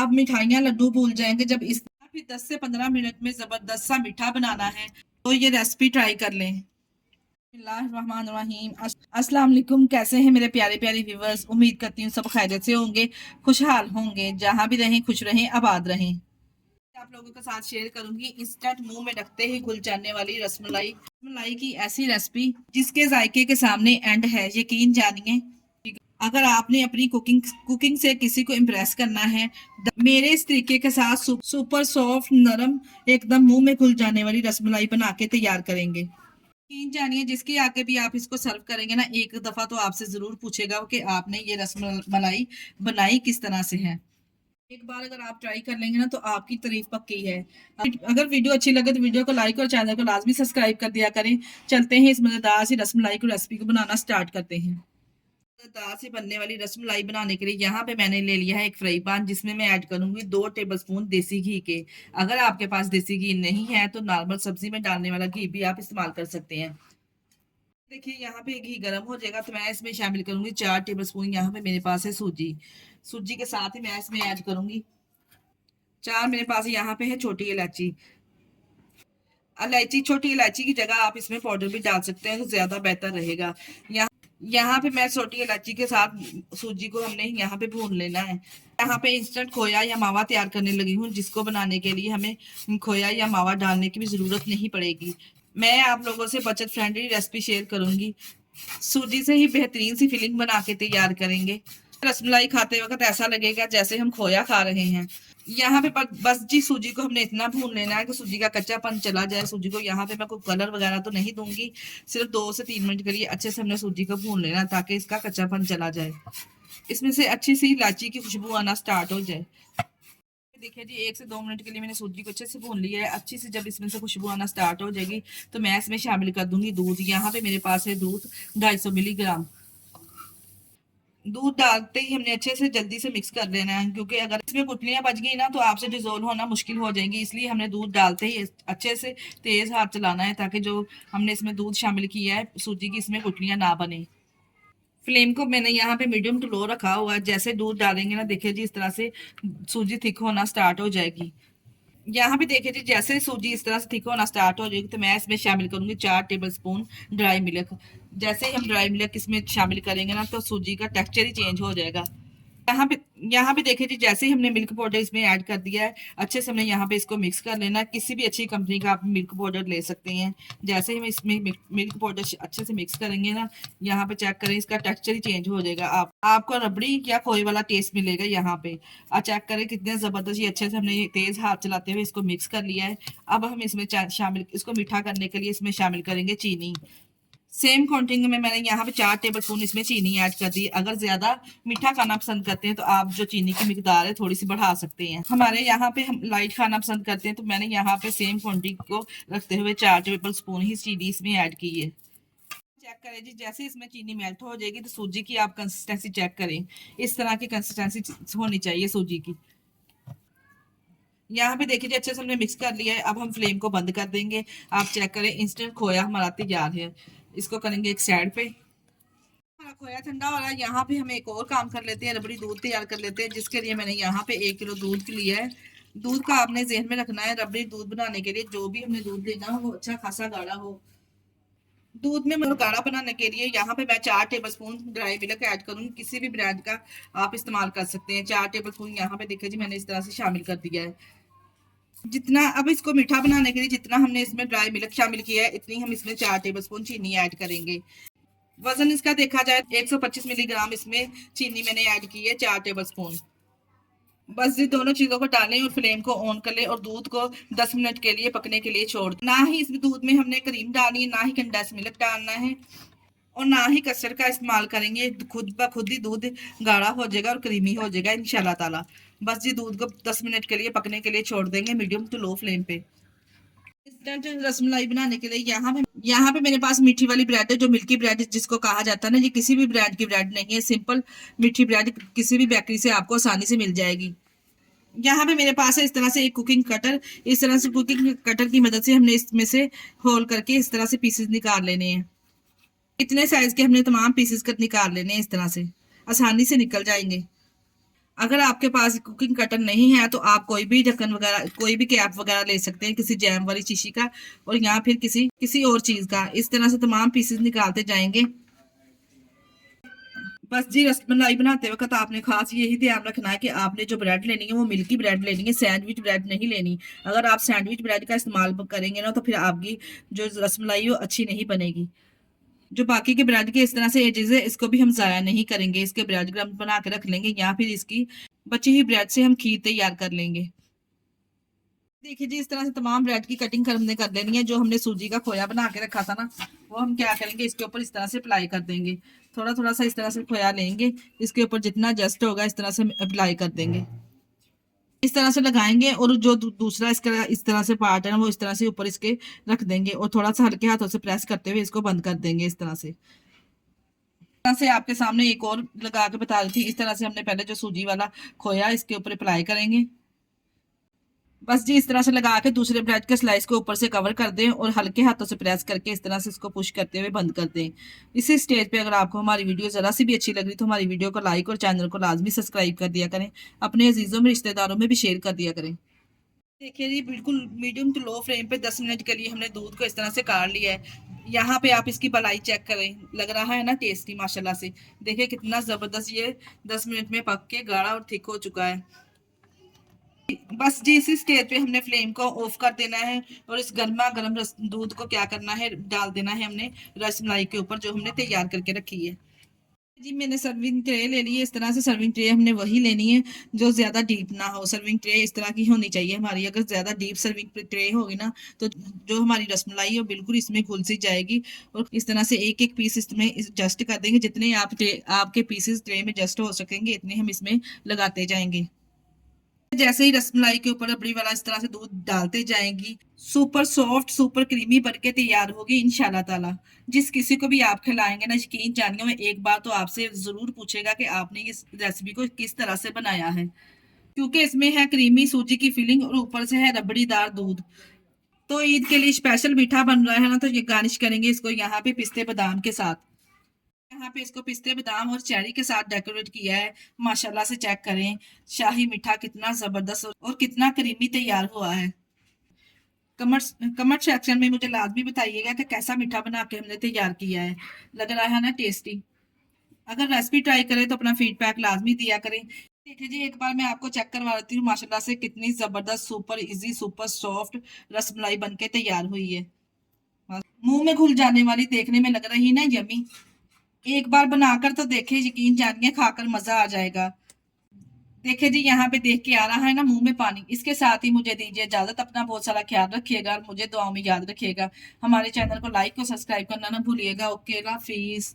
आप मिठाइयाँ लड्डू भूल जाएंगे जब इस फिर 10 से 15 मिनट में जबरदस्त सा मीठा बनाना है तो ये रेसिपी ट्राई कर लें। बिस्मिल्लाहिर्रहमानिर्रहीम। अस्सलाम वालेकुम। कैसे हैं मेरे प्यारे प्यारे व्यूवर्स? उम्मीद करती हूँ सब खैरियत से होंगे, खुशहाल होंगे, जहाँ भी रहें खुश रहें, आबाद रहें। आप लोगों के साथ शेयर करूंगी इंस्टेंट मुंह में रखते ही घुल जाने वाली रसमलाई मलाई की ऐसी रेसिपी जिसके जायके के सामने एंड है, यकीन जानिए। अगर आपने अपनी कुकिंग से किसी को इम्प्रेस करना है, मेरे इस तरीके के साथ सुपर सॉफ्ट नरम एकदम मुंह में घुल जाने वाली रसमलाई बना के तैयार करेंगे। यकीन जानिए जिसके आगे भी आप इसको सर्व करेंगे ना, एक दफा तो आपसे जरूर पूछेगा कि आपने ये रसमलाई बनाई किस तरह से है। एक बार अगर आप ट्राई कर लेंगे ना तो आपकी तारीफ पक्की है। अगर वीडियो अच्छी लगे तो वीडियो को लाइक और चैनल को लाजमी सब्सक्राइब कर दिया करें। चलते हैं इस मजेदार सी रसमलाई की रेसिपी को बनाना स्टार्ट करते हैं। मजेदार से बनने वाली रसमलाई बनाने के लिए यहाँ पे मैंने ले लिया है एक फ्राई पैन, जिसमें मैं ऐड करूंगी 2 टेबलस्पून देसी घी के। अगर आपके पास देसी घी नहीं है तो नॉर्मल सब्जी में डालने वाला घी भी आप इस्तेमाल कर सकते हैं। देखिए यहाँ पे घी गर्म हो जाएगा तो मैं इसमें शामिल करूंगी 4 टेबलस्पून। यहाँ पे मेरे पास है सूजी। सूजी के साथ ही मैं इसमें ऐड करूंगी 4 मेरे पास यहाँ पे है छोटी इलायची। इलायची छोटी इलायची की जगह आप इसमें पाउडर भी डाल सकते हैं तो ज्यादा बेहतर रहेगा। यहाँ यहाँ पे मैं छोटी इलायची के साथ सूजी को हमने यहाँ पे भून लेना है। यहाँ पे इंस्टेंट खोया या मावा तैयार करने लगी हूँ, जिसको बनाने के लिए हमें खोया या मावा डालने की भी जरूरत नहीं पड़ेगी। मैं आप लोगों से बचत फ्रेंडली रेसिपी शेयर करूंगी। सूजी से ही बेहतरीन सी फिलिंग बना के तैयार करेंगे। रसमलाई खाते वक्त ऐसा लगेगा जैसे हम खोया खा रहे हैं। यहाँ पे बस जी सूजी को हमने इतना भून लेना है कि सूजी का कच्चापन चला जाए। सूजी को यहाँ पे मैं कोई कलर वगैरह तो नहीं दूंगी, सिर्फ 2 से 3 मिनट के लिए अच्छे से हमने सूजी को भून लेना ताकि इसका कच्चापन चला जाए, इसमें से अच्छी सी इलायची की खुशबू आना स्टार्ट हो जाए। देखिए जी 1 से 2 मिनट के लिए मैंने सूजी को अच्छे से भून लिया है। अच्छी से जब इसमें से खुशबू आना स्टार्ट हो जाएगी तो मैं इसमें शामिल कर दूंगी दूध। यहाँ पे मेरे पास है दूध 250 मिलीग्राम। दूध डालते ही हमने अच्छे से जल्दी से मिक्स कर देना है, क्योंकि अगर इसमें गुठलियां बच गई ना तो आपसे डिजोल्व होना मुश्किल हो जाएंगी। इसलिए हमने दूध डालते ही अच्छे से तेज हाथ चलाना है ताकि जो हमने इसमें दूध शामिल किया है सूजी की, इसमें गुठलियां ना बने। फ्लेम को मैंने यहाँ पे मीडियम टू लो रखा हुआ है। जैसे दूध डालेंगे ना देखिए जी इस तरह से सूजी थिक होना स्टार्ट हो जाएगी। यहाँ पे देखिए जी जैसे सूजी इस तरह से थिक होना स्टार्ट हो जाएगी तो मैं इसमें शामिल करूंगी 4 टेबलस्पून ड्राई मिल्क। जैसे ही हम ड्राई मिल्क इसमें शामिल करेंगे ना तो सूजी का टेक्सचर ही चेंज हो जाएगा। यहाँ पे यहाँ पे देखिए जी जैसे ही हमने मिल्क पाउडर इसमें ऐड कर दिया है, अच्छे से हमने यहाँ पे इसको मिक्स कर लेना है। किसी भी अच्छी कंपनी का आप मिल्क पाउडर ले सकते हैं। जैसे ही हम इसमें मिल्क पाउडर अच्छे से मिक्स करेंगे ना, यहाँ पे चेक करें इसका टेक्सचर ही चेंज हो जाएगा। आपको रबड़ी या खोए वाला टेस्ट मिलेगा। यहाँ पे चेक करें कितने जबरदस्त ये अच्छे से हमने तेज हाथ चलाते हुए इसको मिक्स कर लिया है। अब हम इसमें शामिल इसको मीठा करने के लिए इसमें शामिल करेंगे चीनी। सेम काउंटिंग में मैंने यहाँ पे 4 टेबलस्पून इसमें चीनी ऐड कर दी। अगर ज्यादा मीठा खाना पसंद करते हैं तो आप जो चीनी की मिकदार है थोड़ी सी बढ़ा सकते हैं। हमारे यहाँ पे हम लाइट खाना पसंद करते हैं तो मैंने यहाँ पे सेम क्वांटिटी को रखते हुए 4 टेबलस्पून ही चीनी इसमें ऐड की है। चेक करें जी जैसे इसमें चीनी मेल्ट हो जाएगी तो सूजी की आप कंसिस्टेंसी चेक करें। इस तरह की कंसिस्टेंसी होनी चाहिए सूजी की। यहाँ पे देखिए अच्छे से हमने मिक्स कर लिया है। अब हम फ्लेम को बंद कर देंगे। आप चेक करें इंस्टेंट खोया हमारा तैयार है। इसको करेंगे एक साइड पे। हमारा खोया ठंडा हो रहा है। यहाँ पे हम एक और काम कर लेते हैं, रबड़ी दूध तैयार कर लेते हैं, जिसके लिए मैंने यहाँ पे 1 किलो दूध लिया है। दूध का आपने ज़हन में रखना है, रबड़ी दूध बनाने के लिए जो भी हमने दूध लेना हो वो अच्छा खासा गाढ़ा हो। दूध में मतलब गाढ़ा बनाने के लिए यहाँ पे मैं 4 टेबलस्पून ड्राई मिल्क ऐड करूँगी। किसी भी ब्रांड का आप इस्तेमाल कर सकते हैं। 4 टेबलस्पून यहाँ पे देखिए जी मैंने इस तरह से शामिल कर दिया है। जितना अब इसको मीठा बनाने के लिए जितना हमने इसमें ड्राई मिल्क शामिल किया है, इतनी हम इसमें 4 टेबलस्पून चीनी ऐड करेंगे। वजन इसका देखा जाए 125 मिलीग्राम इसमें चीनी मैंने ऐड की है, 4 टेबलस्पून। बस ये दोनों चीजों को डालें और फ्लेम को ऑन कर लें और दूध को 10 मिनट के लिए पकने के लिए छोड़ दें। ना ही इसमें दूध में हमने क्रीम डालनी है, ना ही कंडेंस मिल्क डालना है और ना ही कस्टर्ड का इस्तेमाल करेंगे। खुद ब खुद ही दूध गाढ़ा हो जाएगा और क्रीमी हो जाएगा इंशाल्लाह ताला। बस ये दूध को 10 मिनट के लिए पकने के लिए छोड़ देंगे मीडियम टू लो फ्लेम पे। इंस्टेंट रसमलाई बनाने के लिए यहाँ पे मेरे पास मीठी वाली ब्रेड है, जो मिल्की ब्रेड जिसको कहा जाता है ना। ये किसी भी ब्रांड की ब्रेड नहीं है, सिंपल मीठी ब्रेड किसी भी बेकरी से आपको आसानी से मिल जाएगी। यहाँ पे मेरे पास है इस तरह से एक कुकिंग कटर। इस तरह से कुकिंग कटर की मदद से हमने इसमें से होल करके इस तरह से पीसेस निकाल लेने हैं। इतने साइज के हमने तमाम पीसेस कर निकाल लेने हैं, इस तरह से आसानी से निकल जाएंगे। अगर आपके पास कुकिंग कटर नहीं है तो आप कोई भी ढक्कन वगैरह, कोई भी कैप वगैरह ले सकते हैं, किसी जैम वाली शीशी का और या फिर किसी किसी और चीज का। इस तरह से तमाम पीसेस निकालते जाएंगे। बस जी, रसमलाई बनाते वक्त आपने खास यही ध्यान रखना है कि आपने जो ब्रेड लेनी है वो मिल्की ब्रेड लेनी है, सैंडविच ब्रेड नहीं लेनी। अगर आप सैंडविच ब्रेड का इस्तेमाल करेंगे ना तो फिर आपकी जो रसमलाई है वो अच्छी नहीं बनेगी। जो बाकी के ब्रेड के इस तरह से एजेस है इसको भी हम ज़ाया नहीं करेंगे, इसके ब्रेड क्रम्स बना के रख लेंगे या फिर इसकी बची हुई ब्रेड से हम खीर तैयार कर लेंगे। देखिए जी, इस तरह से तमाम ब्रेड की कटिंग हमने कर लेनी है। जो हमने सूजी का खोया बना के रखा था ना, वो हम क्या करेंगे, इसके ऊपर इस तरह से अप्लाई कर देंगे। थोड़ा थोड़ा सा इस तरह से खोया लेंगे, इसके ऊपर जितना जस्ट होगा इस तरह से अप्लाई कर देंगे। इस तरह से लगाएंगे और जो दूसरा इसका इस तरह से पार्ट है ना वो इस तरह से ऊपर इसके रख देंगे और थोड़ा सा हल्के हाथों से प्रेस करते हुए इसको बंद कर देंगे इस तरह से। तरह से आपके सामने एक और लगा के बता रही थी। इस तरह से हमने पहले जो सूजी वाला खोया इसके ऊपर अप्लाई करेंगे। बस जी, इस तरह से लगा के दूसरे ब्रेड के स्लाइस को ऊपर से कवर कर दें और हल्के हाथों से प्रेस करके इस तरह से इसको पुश करते हुए बंद कर दें। इसी स्टेज पे अगर आपको हमारी वीडियो जरा सी भी अच्छी लग रही तो हमारी वीडियो को लाइक और चैनल को लाजमी सब्सक्राइब कर दिया करें। अपने अजीजों में, रिश्तेदारों में भी शेयर कर दिया करें। देखिए जी, बिल्कुल मीडियम टू लो फ्लेम पे 10 मिनट के लिए हमने दूध को इस तरह से काढ़ लिया है। यहाँ पे आप इसकी मलाई चेक करें, लग रहा है ना टेस्टी माशाल्लाह से। देखिए कितना जबरदस्त ये 10 मिनट में पक के गाढ़ा और थिक हो चुका है। बस जी, इसी स्टेज पे हमने फ्लेम को ऑफ कर देना है और इस गर्मा गर्म दूध को क्या करना है, डाल देना है हमने रसमलाई के ऊपर जो हमने तैयार करके रखी है। जी, मैंने सर्विंग ट्रे ले ली है। इस तरह से सर्विंग ट्रे हमने वही लेनी है जो ज्यादा डीप ना हो। सर्विंग ट्रे इस तरह की होनी चाहिए हमारी। अगर ज्यादा डीप सर्विंग ट्रे होगी ना तो जो हमारी रसमलाई है वो बिल्कुल इसमें घुल सी जाएगी। और इस तरह से एक एक पीस इसमें जस्ट कर देंगे। जितने आपके पीसेस ट्रे में जस्ट हो सकेंगे इतने हम इसमें लगाते जाएंगे। जैसे ही रसमलाई के ऊपर रबड़ी वाला इस तरह से दूध डालते जाएंगी, सुपर सॉफ्ट सुपर क्रीमी बनके तैयार होगी इंशाल्लाह ताला। जिस किसी को भी आप खिलाएंगे ना, यकीन जानिए वो एक बार तो आपसे जरूर पूछेगा कि आपने इस रेसिपी को किस तरह से बनाया है, क्योंकि इसमें है क्रीमी सूजी की फिलिंग और ऊपर से है रबड़ीदार दूध। तो ईद के लिए स्पेशल मीठा बन रहा है ना, तो ये गार्निश करेंगे इसको यहाँ पे पिस्ते बादाम के साथ। यहाँ पे इसको पिस्ते बादाम और चेरी के साथ डेकोरेट किया है। माशाल्लाह से चेक करें, शाही मीठा कितना जबरदस्त और कितना क्रीमी तैयार हुआ है। कमेंट सेक्शन में मुझे लाजमी बताइएगा कि कैसा मीठा बना के हमने तैयार किया है। लग रहा है ना टेस्टी। अगर रेसिपी ट्राई करें तो अपना फीडबैक लाजमी दिया करें। देखिए जी, एक बार मैं आपको चेक करवा देती हूँ माशाल्लाह से कितनी जबरदस्त super easy super soft rasmalai बनके तैयार हुई है। मुंह में घुल जाने वाली, देखने में लग रही ना यमी। एक बार बनाकर तो देखे, यकीन जानिए खाकर मजा आ जाएगा। देखिए जी, यहाँ पे देख के आ रहा है ना मुंह में पानी। इसके साथ ही मुझे दीजिए इजाजत। अपना बहुत सारा ख्याल रखिएगा और मुझे दुआओं में याद रखिएगा। हमारे चैनल को लाइक और सब्सक्राइब करना ना भूलिएगा। ओके, अल्लाह हाफिज।